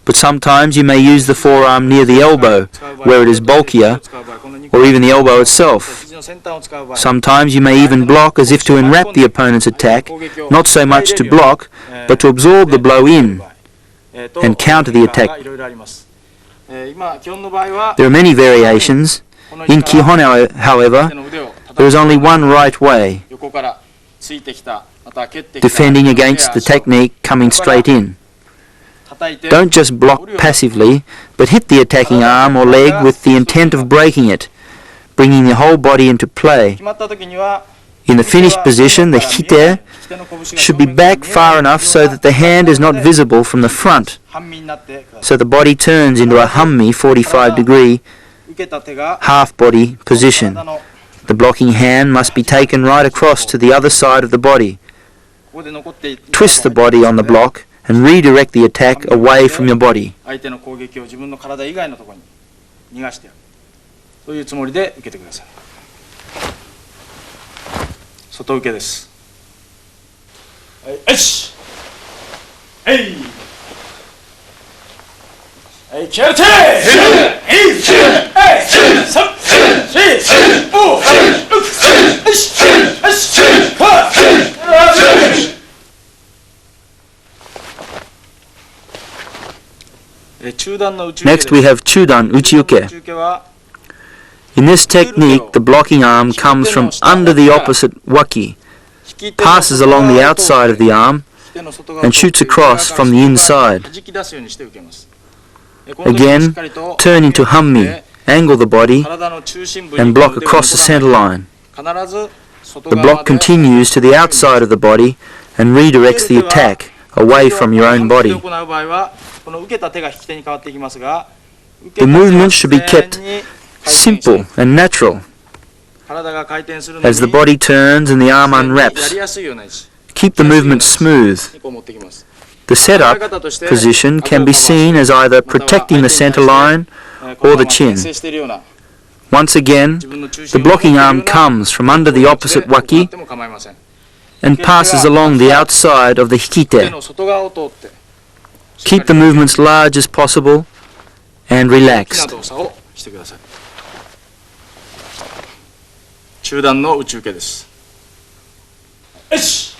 but sometimes you may use the forearm near the elbow, where it is bulkier, or even the elbow itself. Sometimes you may even block as if to enwrap the opponent's attack, not so much to block, but to absorb the blow in and counter the attack. There are many variations. In Kihon, however, there is only one right way, defending against the technique coming straight in. Don't just block passively, but hit the attacking arm or leg with the intent of breaking it, bringing the whole body into play. In the finished position, the hikite should be back far enough so that the hand is not visible from the front, so the body turns into a hummy 45-degree half-body position. The blocking hand must be taken right across to the other side of the body. Twist the body on the block and redirect the attack away from your body. というつもりで受けてください。外受けです。はい、よし。はい。はい、キャラテー。はい、3、4、5、6、Next we have Chudan Uchiuke. In this technique, the blocking arm comes from under the opposite waki, passes along the outside of the arm, and shoots across from the inside. Again, turn into hummi, angle the body, and block across the center line. The block continues to the outside of the body and redirects the attack away from your own body. The movement should be kept simple and natural as the body turns and the arm unwraps. Keep the movement smooth. The setup position can be seen as either protecting the center line or the chin. Once again, the blocking arm comes from under the opposite waki and passes along the outside of the hikite. Keep the movements large as possible and relaxed. 中段の内受けです。よし。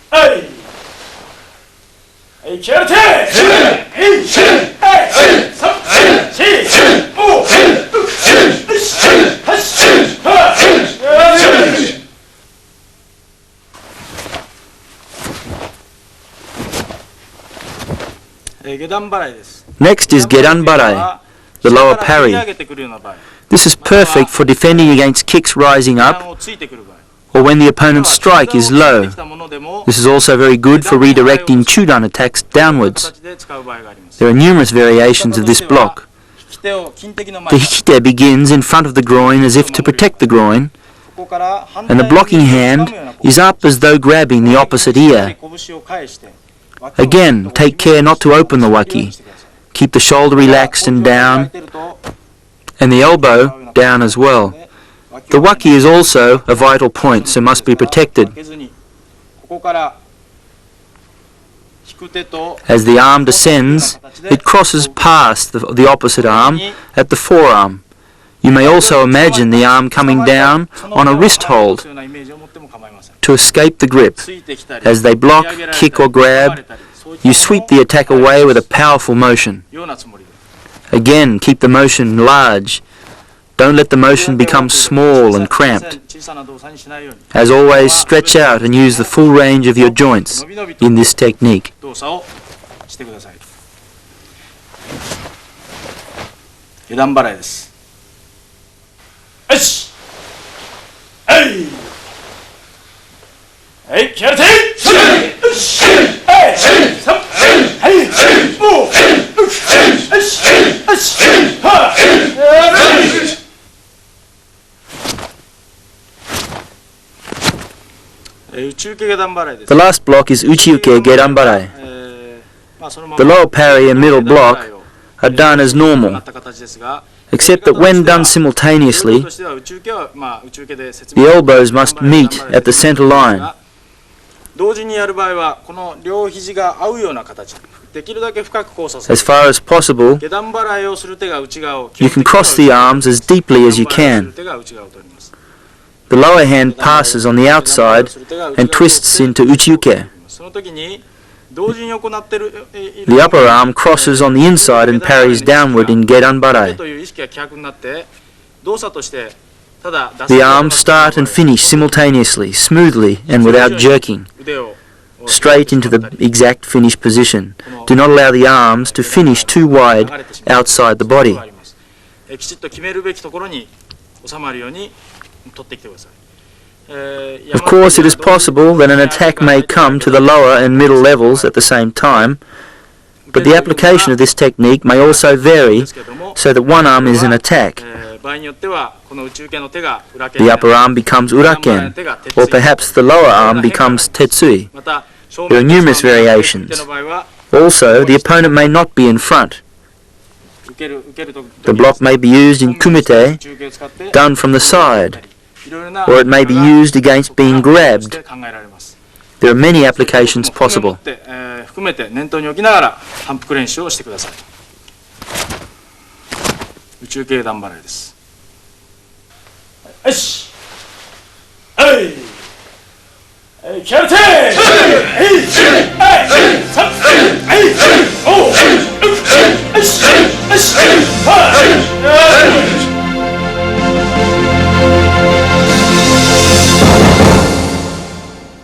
はい。はい、キャラテー。はい。3、4、5、6、7、8、9、10。Next is gedan barai, the lower parry. This is perfect for defending against kicks rising up or when the opponent's strike is low. This is also very good for redirecting chudan attacks downwards. There are numerous variations of this block. The hikite begins in front of the groin as if to protect the groin, and the blocking hand is up as though grabbing the opposite ear. Again, take care not to open the waki. Keep the shoulder relaxed and down, and the elbow down as well. The waki is also a vital point, so must be protected. As the arm descends, it crosses past the opposite arm at the forearm. You may also imagine the arm coming down on a wrist hold to escape the grip. As they block, kick or grab, you sweep the attack away with a powerful motion. Again, keep the motion large. Don't let the motion become small and cramped. As always, stretch out and use the full range of your joints in this technique. The last block is uchiuke gedan barai. The lower parry and middle block are done as normal, except that when done simultaneously, the elbows must meet at the center line. As far as possible, you can cross the arms as deeply as you can. The lower hand passes on the outside and twists into uchiuke. The upper arm crosses on the inside and parries downward in gedan barai. The arms start and finish simultaneously, smoothly and without jerking, straight into the exact finish position. Do not allow the arms to finish too wide outside the body. Of course, it is possible that an attack may come to the lower and middle levels at the same time, but the application of this technique may also vary so that one arm is an attack. The upper arm becomes uraken, or perhaps the lower arm becomes tetsui. There are numerous variations. Also, the opponent may not be in front. The block may be used in kumite, done from the side, or it may be used against being grabbed. There are many applications possible. Karate!